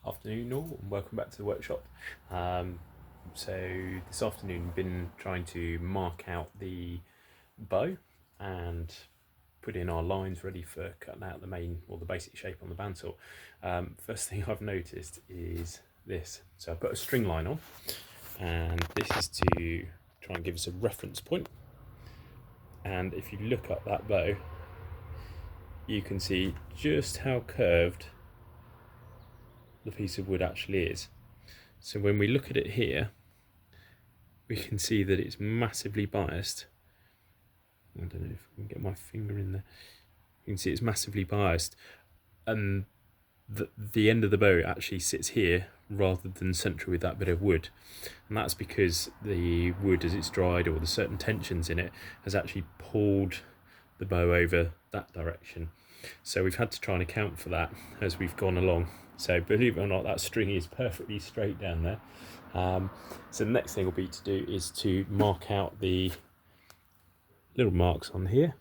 Afternoon all, and welcome back to the workshop. So this afternoon we've been trying to mark out the bow and put in our lines ready for cutting out the main or the basic shape on the bandsaw. First thing I've noticed is this. So I put a string line on, and this is to try and give us a reference point. And if you look up that bow, you can see just how curved the piece of wood actually is. So when we look at it here, we can see that it's massively biased. I don't know if I can get my finger in there. You can see it's massively biased, and the end of the bow actually sits here rather than central with that bit of wood, and that's because the wood, as it's dried, or the certain tensions in it, has actually pulled the bow over that direction. So we've had to try and account for that as we've gone along. So believe it or not, that string is perfectly straight down there. So the next thing will be to do is to mark out the little marks on here.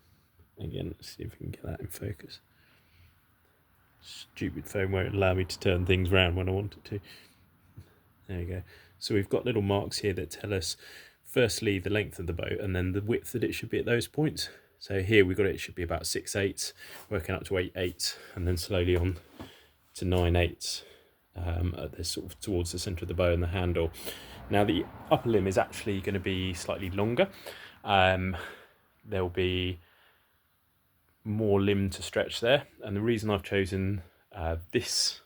Again, let's see if we can get that in focus. Stupid phone won't allow me to turn things around when I want it to. There we go. So we've got little marks here that tell us firstly the length of the bow and then the width that it should be at those points. So here we've got it should be about 6/8, working up to 8/8, and then slowly on to 9/8 at the sort of towards the centre of the bow and the handle. Now the upper limb is actually going to be slightly longer. There'll be more limb to stretch there, and the reason I've chosen this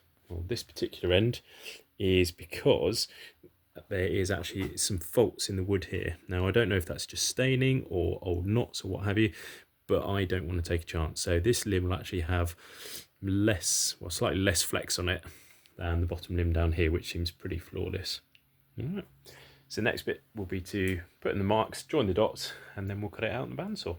particular end is because there is actually some faults in the wood here. Now I don't know if that's just staining or old knots or what have you, but I don't want to take a chance. So this limb will actually have slightly less flex on it than the bottom limb down here, which seems pretty flawless. All right. So the next bit will be to put in the marks, join the dots, and then we'll cut it out in the bandsaw.